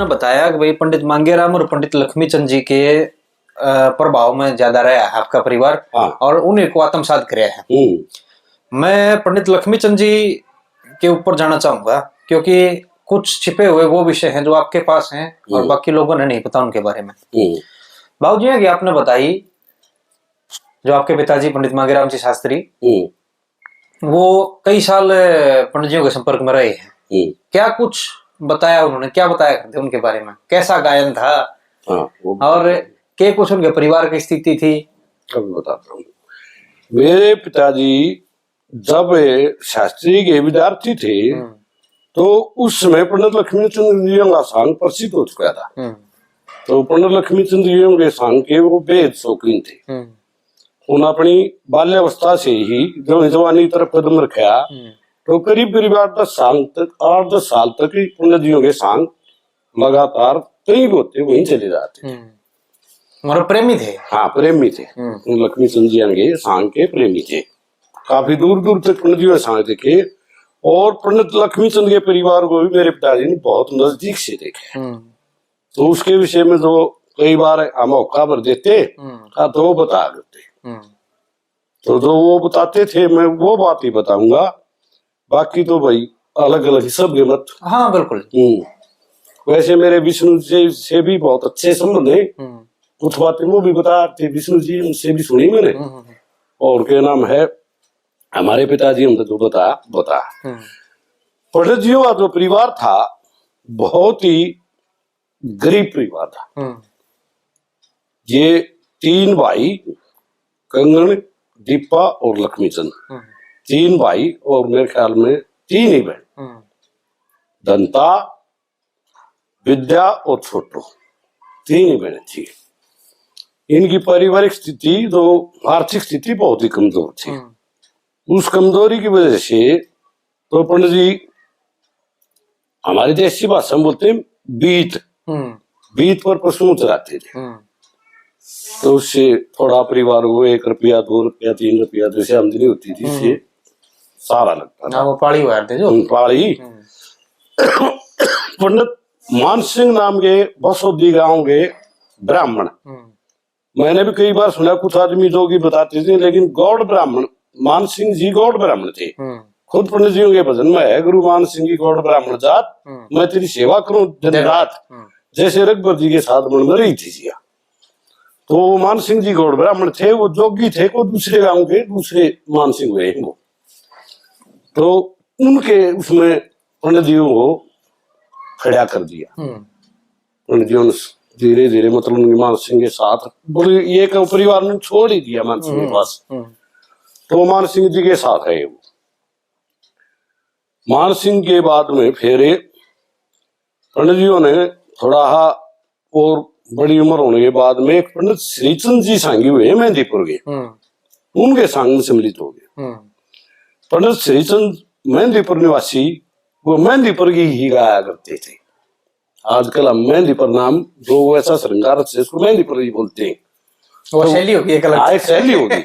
आपने बताया कि भाई पंडित मांगेराम और पंडित लक्ष्मीचंद जी के प्रभाव में ज्यादा रहा है आपका परिवार। हाँ। और उन्हीं को आत्मसात किया है। मैं पंडित लक्ष्मीचंद जी के ऊपर जाना चाहूंगा क्योंकि कुछ छिपे हुए वो विषय हैं जो आपके पास हैं और बाकी लोगों ने नहीं पता उनके बारे में। बाबूजी की आपने बताई जो आपके पिताजी पंडित मांगेराम जी शास्त्री, वो कई साल पंडित जी के संपर्क में रहे हैं। क्या कुछ बताया उन्होंने, क्या बताया करते उनके बारे में, कैसा गायन था? और क्या कुछ उनके परिवार की स्थिति थी? कभी बताता हूँ। मेरे पिताजी जब शास्त्री के विद्यार्थी थे तो उस समय पंडित लक्ष्मीचंद जी का सांग प्रसिद्ध हो चुका था। तो पंडित लक्ष्मीचंद जी के सांग के वो बेहद शौकीन थे। उन्होंने अपनी बाल्यावस्था से ही जब जवानी तरफ कदम रखा तो करीब 8-10 साल तक पंडित जी के सांग लगातार कहीं भी होते वहीं चले जाते। मतलब प्रेमी थे? हाँ, प्रेमी थे। लक्ष्मीचंद जी के सांग के प्रेमी थे। काफी दूर दूर तक पंडित जी के सांग देखे और पंडित लक्ष्मीचंद के परिवार को भी मेरे पिताजी ने बहुत नजदीक से देखे। तो उसके विषय में जो कई बार हम मौका पर देते तो वो बता देते। तो जो वो बताते थे मैं वो बात ही बताऊंगा, बाकी तो भाई अलग अलग सब के मत। हाँ बिल्कुल। वैसे मेरे विष्णु जी से भी बहुत अच्छे संबंध है। कुछ बातें वो भी बताते विष्णु जी, उनसे भी सुनी मैंने। और क्या नाम है हमारे पिताजी हमसे जो बता पंडित जी का जो परिवार था बहुत ही गरीब परिवार था। ये 3 भाई कंगन, दीपा और लक्ष्मीचंद, 3 भाई और मेरे ख्याल में 3 ही बहन, दंता, विद्या और छोटो, 3 ही बहन थी। इनकी पारिवारिक स्थिति जो आर्थिक स्थिति बहुत ही कमजोर थी। उस कमजोरी की वजह से तो पंडित जी हमारी देशी भाषा में बोलते हैं बीत पर पशुओं चलाते थे। तो उससे थोड़ा परिवार को 1 रुपया 2 रुपया 3 रुपया जैसे आमदनी होती थी इससे सारा लगता था। वो पाड़ी हुआ थे जो पाड़ी। पंडित मान सिंह नाम के बसोदी गांव के ब्राह्मण, मैंने भी कई बार सुना कुछ आदमी जो की बताते थे, लेकिन गौड़ ब्राह्मण मान सिंह जी गौड़ ब्राह्मण थे। खुद पंडित जी के भजन में है, गुरु मान सिंह की गौड़ ब्राह्मण जात, मैं तेरी सेवा करूं दिन रात, जैसे रघुबर जी के साथ मन में रही थी जिया। तो मान सिंह जी गौड़ ब्राह्मण थे, वो जोगी थे, को दूसरे गांव के दूसरे मान सिंह हुए वो। तो उनके उसमें पंडित जी को खड़ा कर दिया। पंडित जी ने धीरे धीरे मतलब मान सिंह के साथ ये परिवार ने छोड़ ही दिया मान सिंह के पास। तो मान सिंह जी के साथ है वो। मान सिंह के बाद में फिर पंडित जी ने थोड़ा और बड़ी उम्र होने के बाद में एक पंडित श्रीचंद जी सांगी हुए मेहंदीपुर के, उनके सांग में सम्मिलित हो गए। पंडित श्रीचंद मेहंदीपुर निवासी, वो मेहंदीपुर की ही गाया करते थे। आजकल हम मेहंदीपुर नाम जो ऐसा श्रृंगार से उसको मेहंदीपुर ही बोलते हैं। वो शैली होगी, एक अलग शैली होगी।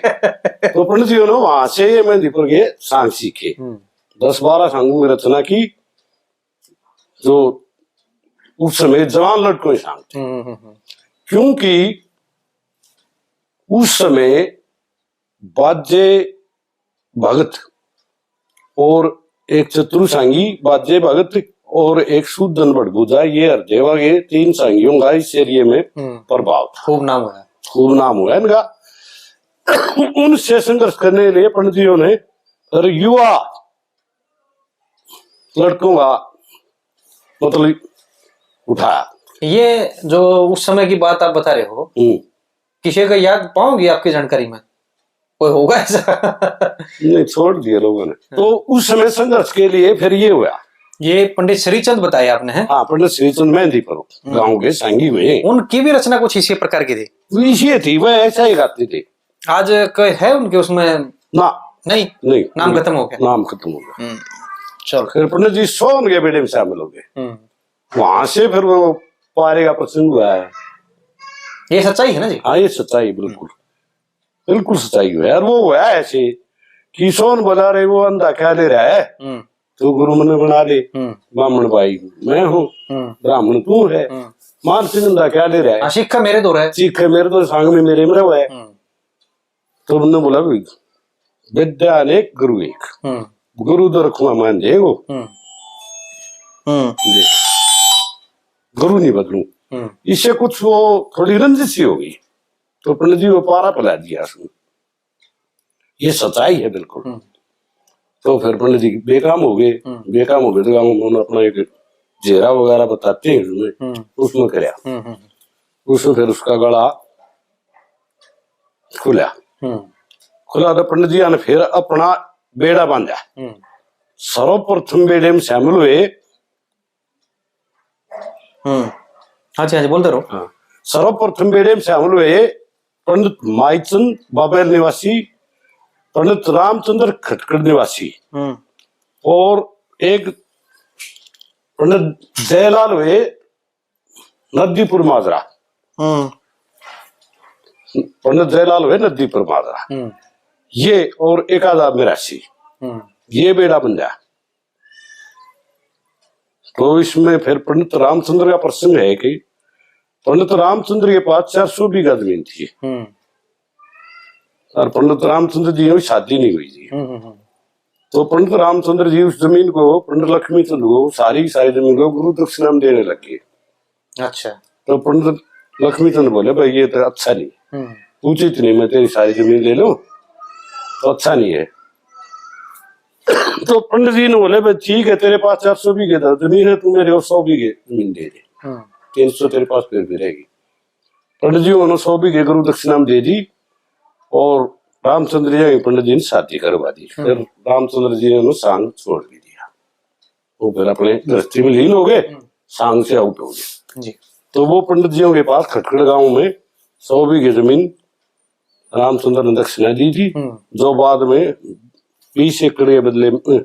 तो पंडित जी ने वहां से मेहंदीपुर के सांग सीखे। 10-12 सांगों में रचना की जो उस समय जवान लड़कों के सांग थे। क्योंकि उस समय बाजे भगत और एक चतुर सांगी बाजे भगत और एक सुदन बड़गुजा, ये हरदेवा के 3 सांगियों का इस एरिए में प्रभाव था। खूब नाम हुआ इनका। उनसे संघर्ष करने के लिए पंडित जी ने युवा लड़कों का मतलब उठाया। ये जो उस समय की बात आप बता रहे हो, किसी का याद पाओगे आपकी जानकारी में कोई होगा ऐसा? नहीं, छोड़ दिए लोगों ने। तो उस समय संघर्ष के लिए फिर ये हुआ। ये पंडित श्रीचंद बताया आपने है? हाँ, पंडित श्रीचंद मेहंदीपुर गांव के सांगी हुए। उनकी भी रचना कुछ इसी प्रकार की थी? इसी थी, वह ऐसा ही गाते थे। आज है उनके उसमें? ना, नहीं, नाम खत्म हो गया। चलो, फिर पंडित जी सोन के बेटे में शामिल हो गए। वहां से फिर वो पारे का प्रसंग हुआ है। ये सच्चाई है ना जी? हाँ, ये सच्चाई बिल्कुल सच्चाई हुआ है। और वो हुआ ऐसे कि सोन बोला रहे वो अंधा क्या ले रहा है, तो गुरु मैंने बना ले, ब्राह्मण भाई मैं हूँ, ब्राह्मण तू है, मान सिंह क्या ले रहा है, शिक्षा मेरे दो है, सीखे मेरे तो सांग में मेरे में रहा है। तो उन्होंने बोला भाई विद्या अनेक गुरु एक, गुरु तो रखूंगा मान जाएगो, गुरु नहीं बदलू। इससे कुछ वो थोड़ी रंजिश सी हो गई, तो पंडित जी वो पारा पिला दिया उसमें, ये सच्चाई है बिल्कुल। तो फिर पंडित जी बेकाम हो गए, बेकाम हो गए तो उन्होंने अपना एक जेरा वगैरह बताते हैं उसमें कराया, उसमें फिर उसका गला खुला, खुला तो पंडित जी ने फिर अपना बेड़ा बांधा। सर्वप्रथम बेड़े में शामिल हुए, हाँ जी बोलते रहो। हाँ, सर्वप्रथम बेड़े में शामिल हुए पंडित माईचंद बाबेर निवासी, पंडित रामचंद्र खटकड़ निवासी, और एक पंडित जयलाल हुए नदीपुर माजरा, पंडित जयलाल हुए नदीपुर माजरा, ये और एक आधा मिरासी, ये बेड़ा बन जाए। तो इसमें फिर पंडित रामचंद्र का प्रसंग है कि पंडित रामचंद्र के पास 400 बीघा जमीन थी, और पंडित रामचंद्र जी की शादी नहीं हुई थी। तो पंडित रामचंद्र जी उस जमीन को पंडित लक्ष्मी चंद को सारी जमीन को गुरु दक्षिणा में देने लगे। अच्छा। तो पंडित लक्ष्मी चंद बोले भाई ये तो अच्छा नहीं, उचित नहीं, मैं तेरी सारी जमीन ले लूं तो अच्छा नहीं है। तो पंडित जी ने बोले भाई ठीक है, तेरे पास 400 बीघे जमीन है, तू मेरे को 100 बीघे जमीन दे दे, 300 तेरे पास फिर भी रहेगी। पंडित जी उन्होंने 100 बीघे गुरु दक्षिणा में दे दी, और रामचंद्र जी पंडित जी ने शादी करवा दी। फिर रामचंद्र जी ने सांग छोड़ भी दिया, वो फिर अपने गृहस्थी में लीन हो गए, सांग से आउट हो गए। तो वो पंडित जी के पास खटकड़ गांव में 100 बीघे जमीन रामचंद्र ने दक्षिणा दी थी, जो बाद में 20 एकड़ के बदले में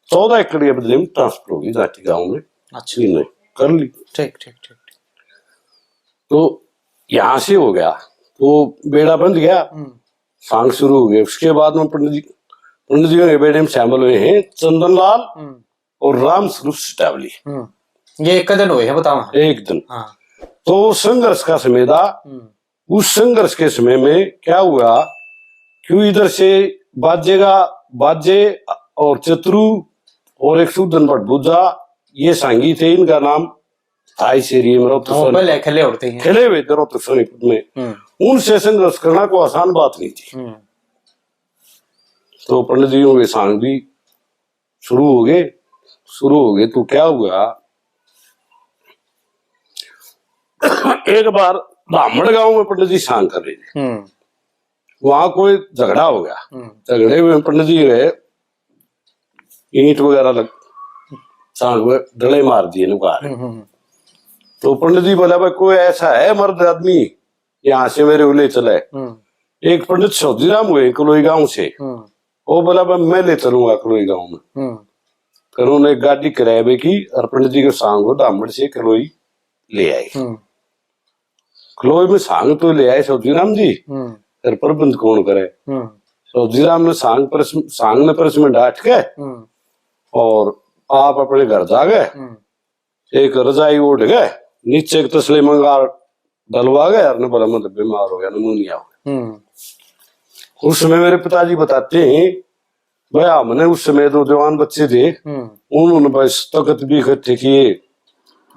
14 एकड़ के बदले में ट्रांसफर होगी जाटी गांव में। अच्छा, नहीं कर ली। ठीक ठीक ठीक। तो यहां से हो गया, तो बेड़ा बंद गया, सांग शुरू हो गए। उसके बाद में पंडित जी के बेड़े में शामिल हुए हैं चंदनलाल और राम स्वरूप सिटावली। ये एक दिन हुए हैं, बताओ। एक दिन। हाँ। तो संघर्ष का समय था। उस संघर्ष के समय में क्या हुआ, क्यों इधर से बाजे और चतुरु और एक सुदन भट्ट बुद्धा, ये सांगी थे, इनका नाम था इस एरिया में खेले हुए थे रोहतक सोनीपत में। उनसे संघर्ष करना को आसान बात नहीं थी। तो पंडित जी के सांग भी शुरू हो गए। तो क्या हुआ, एक बार ब्राह्मण गांव में पंडित जी सांग कर रहे थे, वहां कोई झगड़ा हो गया। झगड़े हुए पंडित जी गए, ईंट वगैरह सांग में डले मार दिए नुकार। तो पंडित जी बोला भाई कोई ऐसा है मर्द आदमी यहाँ से मेरे उले चले। एक पंडित चौधरीराम हुए कलोई गांव से, वो बोला भाई मैं ले चलूंगा कलोई गांव में। फिर उन्होंने एक गाड़ी किराए की और पंडित जी के सांग को दामड़ से कलोई ले आए। कलोई में सांग तो ले आए चौधरीराम जी, फिर प्रबंध कौन करे। चौधरीराम ने सांग ने परस में डांट के और आप अपने घर जा गए, एक रजाई ओढ़ गए, नीचे एक तसले मंगा डलवा गए, और बोला मतलब बीमार हो गया, नमूनिया हो गया। उस समय मेरे पिताजी बताते हैं भाई हमने उस समय 2 जवान बच्चे थे, उन्होंने बस तकत भी इकट्ठे किए,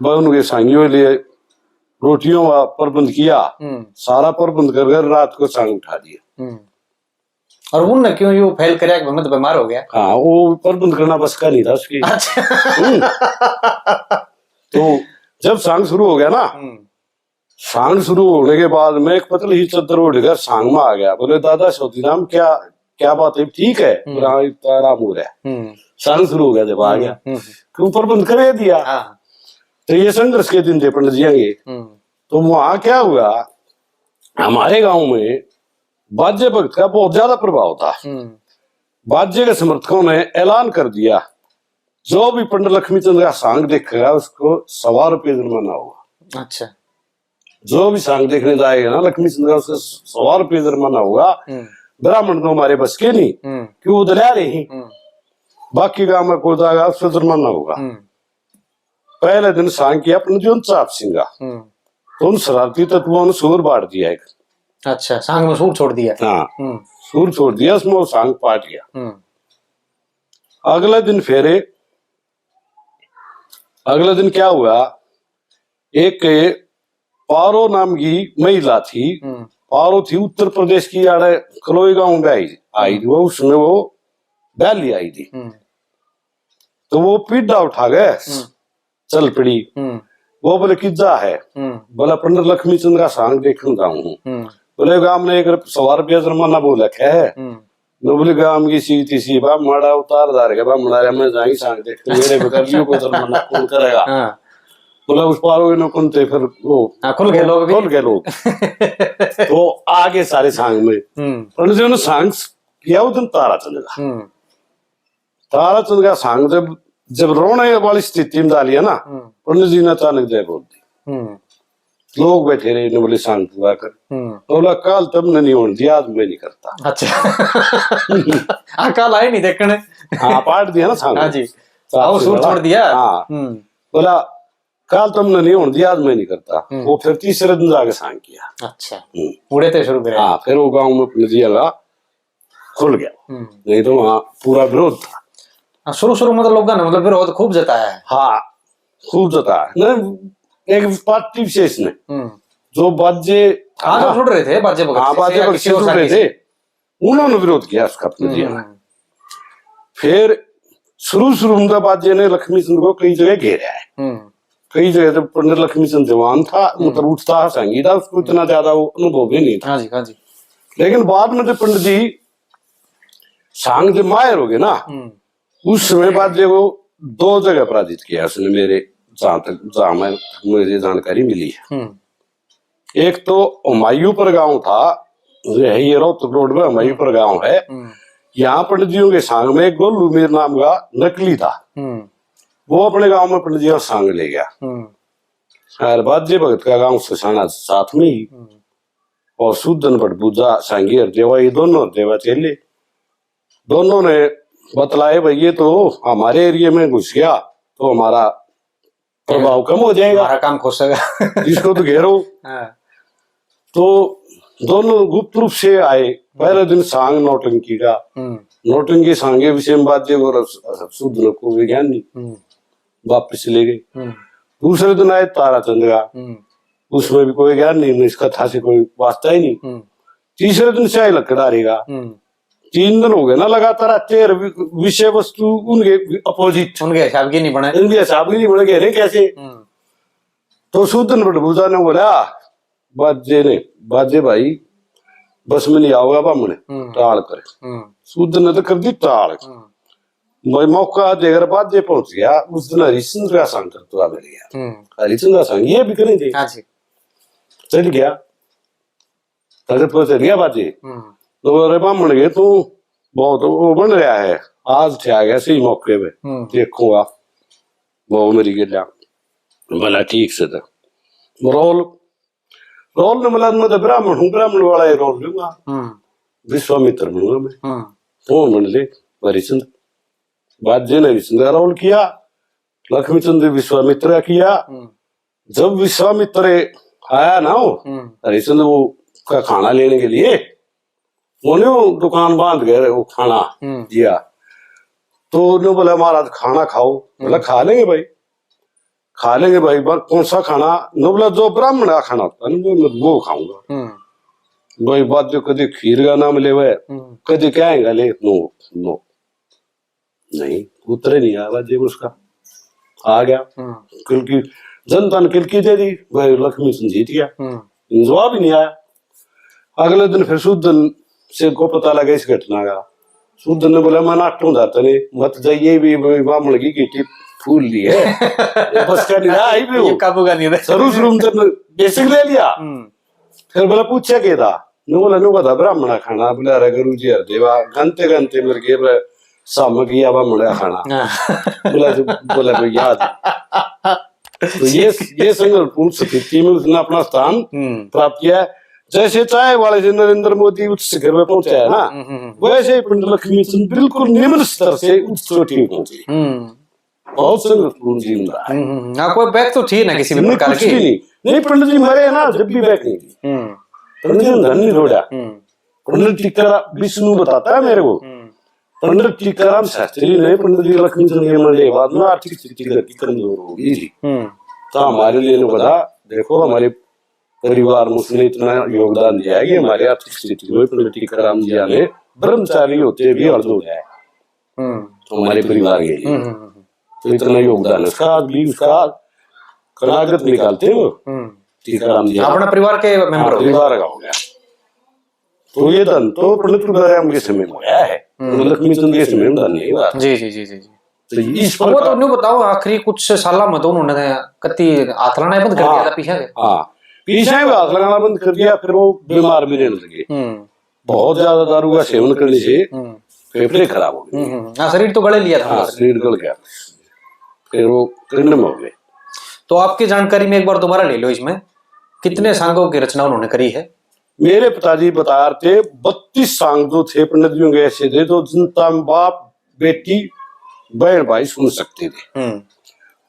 उनके सांगियों लिए रोटियों का प्रबंध किया, सारा प्रबंध कर रात को सांग उठा दिया। और उनने क्यों यूं फेल कराया कि मतलब बीमार हो गया? हाँ, वो प्रबंध करना बस का नहीं था उसकी। तो जब सांग शुरू हो गया ना, सांग शुरू होने के बाद में एक पतली ही चद्दर उड़कर सांग में आ गया। बोले दादा चौधरीराम क्या बात है? ठीक है, आराम हो रहा है। सांग शुरू हो गया, जब आ गया क्यों प्रबंध कर दिया। तो ये संघर्ष के दिन थे पंडित जी के। तो वहां क्या हुआ, हमारे गांव में बाजे भक्त का बहुत ज्यादा प्रभाव था। बाजे के समर्थकों ने ऐलान कर दिया, जो भी पंडित लक्ष्मी चंद का सांग देखेगा उसको 100 रुपये जुर्माना होगा। अच्छा। जो भी सांग देखने जाएगा ना लक्ष्मी चंद का, उसको 100 रुपये जुर्माना होगा। ब्राह्मण तो हमारे बस के नहीं, क्यों दलिया रही। बाकी गांव में कोई जाएगा उससे जुर्माना होगा। पहले दिन सांग किया अपने जो चाप सिंगा, तो उन शरारती तत्वों ने सूर बांट दिया एक। अच्छा, सांग में सूर छोड़ दिया। हाँ, सूर छोड़ दिया, उसमें वो सांग पाट गया। अगले दिन फेरे, अगले दिन क्या हुआ, एक पारो नाम की महिला थी, पारो थी उत्तर प्रदेश की, आड़े कलोई गांव में आई थी वो, उसमें वो बैली आई थी। तो वो पीढ़ा उठा गए, चल पड़ी। वो बोले किजा है, बोला पंडित लक्ष्मी चंद का सांग देखने जाऊं। बोले गांव ने एक सवार रुपया जुर्माना बोला है। बोले गांव की सी सी बा माड़ा उतार दार के बा मड़ा मैं जाएंगे सांग देखते, मेरे बकर लियो को जुर्माना कौन करेगा। बोला उस पारो इन्हों कौन थे, फिर वो खुल गए लोग तो आगे सारे सांग में पंडित जी ने सांग किया उस दिन ताराचंद का। ताराचंद का सांग जब रोने वाली स्थिति में डाली है ना, पंडित जी ने अचानक जय बोल दी। लोग बैठे रहे, ने बोले सांग पूरा कर। बोला काल तुमने नहीं होने दिया, आज मैं नहीं करता। अच्छा काल आए नहीं देखने। हाँ, पाट दिया ना सांग। हाँ जी, वो सूर छोड़ दिया। हाँ, बोला काल तुमने नहीं होने दिया, आज मैं नहीं करता। वो फिर तीसरे दिन जाके सांग किया। अच्छा, उड़े थे शुरू करे। हाँ, फिर वो गांव में पंडित जी का खुल गया, नहीं तो वहाँ पूरा विरोध था। शुरू में तो लोगों ने मतलब विरोध खूब जताया है। हाँ, खूब जताया। एक पार्टी विशेष ने जो बाजे छुट रहे थे, बाजे छुट रहे थे, उन्होंने विरोध किया उसका अपने दिया। फिर शुरू में बाजे ने लक्ष्मी चंद को कई जगह घेरा है। कई जगह तो पंडित लक्ष्मी चंद जवान था, मतलब उठता संगीता, उसको इतना ज्यादा वो अनुभव भी नहीं था। हाँ जी, हाँ जी। लेकिन बाद में जब पंडित जी सांग जब मायर हो गए ना, उस समय बाजे को 2 जगह पराजित किया उसने, मेरे जहां मुझे जानकारी मिली है। एक तो हुमायूंपुर गांव था, ये रोहतक रोड में हुमायूंपुर गांव है। यहाँ पंडित जियों के सांग में एक गोलू मीर नाम का नकली था, वो अपने गांव में पंडित जी का सांग ले गया। बाजे भगत का गांव सुसाना साथ में ही, और सुदन भटपूजा सांगी हरदेवा, ये दोनों हरदेवा चेले, दोनों ने बतलाए भाई ये तो हमारे एरिया में घुस गया तो हमारा प्रभाव कम हो जाएगा, हमारा काम खोसेगा, इसको तो घेरो। तो दोनों गुप्त रूप से आए। पहले दिन सांग नौटंकी का, नौटंकी सांगे विषय में बात शुद्ध को विज्ञान नहीं वापिस ले गए। दूसरे दिन आए ताराचंद का, उसमें भी कोई ज्ञान नहीं, इसका था से कोई वास्ता ही नहीं। तीसरे दिन से आए लकड़ारी का। 3 दिन हो गए ना लगातार आते, विषय वस्तु उनके अपोजिट, उनके हिसाब की नहीं बने, इनके हिसाब की नहीं बने, कह रहे कैसे। तो सुदन भटभूजा ने बोला बाजे भाई बस में नहीं आओगा बामण, टाल करे। सुदन ने तो कर दी टाल। मैं मौका देकर बाजे पहुंच गया। उस दिन हरिश्चंद्र का सांग करता मिल गया। हरिश्चंद्र का सांग ये भी करेंगे, चल गया, चल गया बाजे। तो अरे बामण गए तू बहुत वो बन रहा है, आज थे आ गया सही मौके पे, देखूंगा वो मेरी गिला। बोला ठीक से तो रोल ने बोला मैं तो ब्राह्मण हूँ, ब्राह्मण वाला ये रोल लूंगा, विश्वामित्र बनूंगा मैं। तो बन ले हरिश्चंद्र, बाजे ने हरिश्चंद्र का रोल किया, लक्ष्मी चंद्र विश्वामित्र का किया। जब विश्वामित्र आया ना वो हरिश्चंद्र वो का खाना लेने के लिए, उन्हें दुकान बांध गए, वो खाना दिया। तो उन्होंने बोला महाराज खाना खाओ। बोला खा लेंगे भाई, खा लेंगे भाई। कौन सा खाना? न बोला जो ब्राह्मण का खाना होता है वो खाऊंगा भाई। बात जो कभी खीर का नाम ले हुए, कभी कहेगा ले नो नो नहीं, उतरे नहीं आया बाजे उसका, आ गया क्योंकि जनता ने किलकी दे दी भाई, लक्ष्मी सिंह जीत गया, जवाब ही नहीं आया। अगले दिन फिर सुदन से को पता लगा इस घटना का। सुदन ने बोला मैं नाटू जाता नहीं, मत जाइए भी ब्राह्मण की गिट्टी फूल ली है, बस का नहीं आई भी हो काबू का नहीं है, शुरू में बेसिक ले लिया। फिर बोला पूछा क्या था? नो बोला नो था ब्राह्मण खाना। बोला अरे गुरु जी देवा घंटे घंटे मर गए साम किया ब्राह्मण खाना। बोला तो याद। तो ये संघर्षपूर्ण स्थिति में उसने अपना स्थान प्राप्त किया। जैसे चाय वाले से नरेंद्र मोदी उच्च शिखर में पहुंचा है ना, वैसे पंडित लक्ष्मीचंद बिल्कुल निम्न स्तर से उच्च चोटी में पहुंचे। बहुत संघर्षपूर्ण जीवन रहा है। कोई बैक तो थी ना किसी भी प्रकार कुछ की? भी नहीं, पंडित जी मरे ना जब भी बैक नहीं थी। पंडित जी ने धन नहीं छोड़ा। पंडित टीकाराम विष्णु बताता है मेरे को, पंडित टीकाराम शास्त्री ने पंडित जी लक्ष्मीचंद के मरने के बाद में आर्थिक स्थिति घर की कमजोर हो गई थी, तो हमारे लिए बता देखो हमारे परिवार में उसने इतना योगदान दिया है कि हमारी आर्थिक स्थिति में पंडित टीकाराम जी ने ब्रह्मचारी होते भी अर्ध हो जाए हमारे परिवार के लिए, तो इतना योगदान है उसका। आज भी उसका कलागत निकालते हैं वो टीकाराम जी, अपना परिवार के मेंबर परिवार का हो गया। तो ये धन तो पंडित तुकाराम के समय में आया है, लक्ष्मीचंद के समय में धन नहीं हुआ। जी जी जी जी। तो इस वो तो नहीं बताओ आखिरी कुछ साल में तो उन्होंने कति हाथ लगाना बंद कर दिया था पीछे। पीछे हाथ लगाना बंद कर दिया, फिर वो बीमार भी रहने लगे। बहुत ज्यादा दारू का सेवन करने से फेफड़े खराब हो गए। शरीर तो गले लिया था। शरीर गल गया, फिर वो किरण हो गए। तो आपकी जानकारी में एक बार दोबारा ले लो, इसमें कितने सांगों की रचना उन्होंने करी है? मेरे पिताजी बता रहे थे 32 सांग जो थे पंडित जी के ऐसे थे तो जनता में बाप बेटी बहन भाई सुन सकते थे,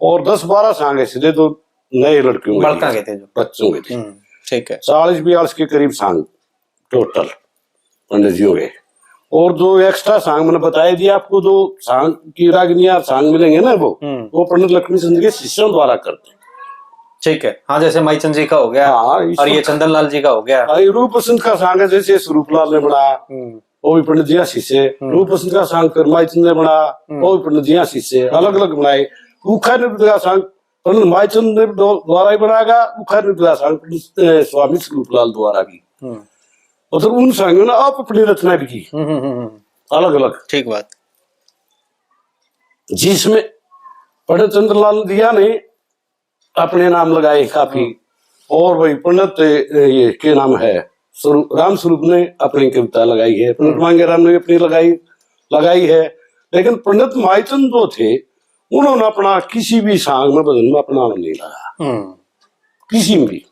और 10-12 सांग ऐसे थे तो नए लड़कियों के थे, बच्चों के थे। ठीक है, 40-42 के करीब सांग टोटल पंडित जी के। और जो एक्स्ट्रा सांग मैंने बताया दिया आपको, जो सांग की रागनियां सांग मिलेंगे ना वो पंडित लक्ष्मीचंद के शिष्यों द्वारा करते। ठीक है, हाँ, जैसे माईचंद जी का हो गया, और ये चंदन लाल जी का हो गया। रूप बसंत का सांग है, जैसे स्वरूपलाल ने बनाया वो भी पंडित जी शिष्य। रूप बसंत का सांग फिर माईचंद ने बनाया वो भी पंडित जी शिष्य, अलग अलग बनाए। उखा नृत्य का सांग पंडित माईचंद ने द्वारा ही बनाया, उखा नृत्य का सांग स्वामी स्वरूपलाल द्वारा भी। मतलब उन सांगों ने आप अपनी रचना भी की अलग अलग। ठीक बात। जिसमें पंडित चंद्रलाल दिया ने अपने नाम लगाए काफी, और भाई पंडित ये के नाम है राम स्वरूप ने अपनी कविता लगाई है, पंडित मांगेराम ने अपनी लगाई है। लेकिन पंडित माईचंद जो थे उन्होंने अपना किसी भी सांग में भजन में अपना नाम नहीं लगाया, किसी में भी।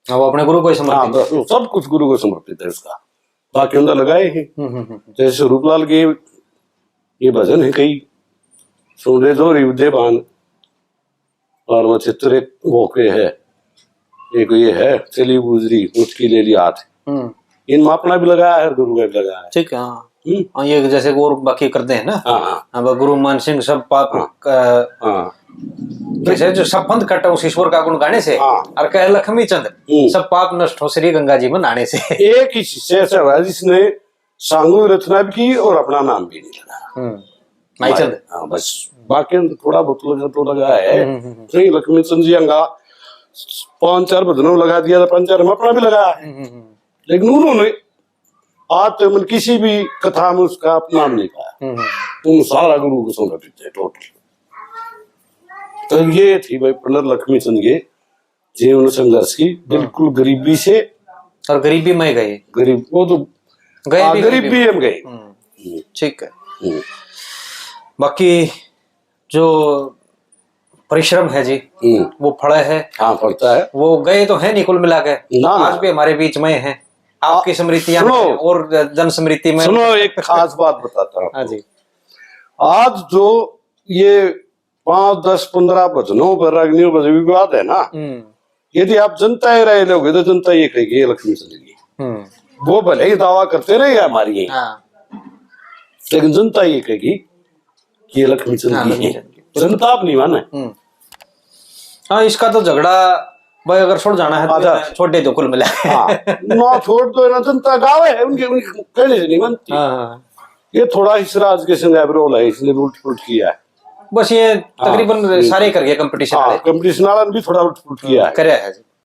वो अपने गुरु को समर्पित, सब कुछ गुरु को समर्पित है उसका। बाकी उनका लगाए हैं, जैसे रूपलाल के ये भजन है कई, सुन रे दो रिवदेवान, और वो चित्र वो के है एक ये है चली गुजरी मुझकी ले ली हाथ, इनमें अपना भी लगाया है, गुरु का भी लगाया है। ठीक है, हाँ, ये जैसे और बाकी करते हैं ना। हाँ, गुरु मान सिंह सब पाप जैसे जो सब पंथ कटा उस ईश्वर का गुण गाने से, और कह लक्ष्मीचंद सब पाप नष्ट हो श्री गंगा जी में नहाने से। एक ही शिष्य ऐसा हुआ जिसने सांगों की रचना भी की और अपना नाम भी नहीं लगाया, माईचंद। हाँ, बस बाकी थोड़ा बहुत तो लगा है। नहीं, लक्ष्मीचंद जी अंगा 5-4 भजनों लगा दिया था, 5-4 में अपना भी लगाया है। लेकिन उन्होंने आज तक तो किसी भी कथा में उसका अपना नाम नहीं पाया, तुम सारा गुरु को समर्पित है टोटल। तो ये थी भाई पंडित लक्ष्मीचंद के जीवन संघर्ष की, बिल्कुल गरीबी से, और गरीबी में गए, गरीब वो तो गरीबी हम गए। ठीक है, बाकी जो परिश्रम है जी वो फल है। हाँ, फलता है। वो गए तो है नहीं कुल मिला के, आज भी हमारे बीच में है, आपकी स्मृतियां और जन स्मृति में। सुनो, एक खास बात बताता हूँ। हाँ जी, आज जो ये 5-10-15 भजनों पर अग्नियों पर विवाद है ना, यदि आप जनता ही रहे लोगे तो जनता ये कहेगी लक्ष्मीचंद की, वो भले ही दावा करते रहे हमारी, लेकिन जनता ये कहेगी कि ये लक्ष्मीचंद की है, जनता आप नहीं माने। हाँ, इसका तो झगड़ा भाई अगर छोड़ जाना है तो छोटे तो कुल मिला। ना छोड़ दो ना, जनता गाँव है उनके कहने से नहीं बनती। ये थोड़ा हिस्सराज के संग रोल है, इसने उल्ट पुलट किया है, बस ये तकरीबन सारे कर गया कंपटीशन वाले भी थोड़ा उल्ट पुलट किया है।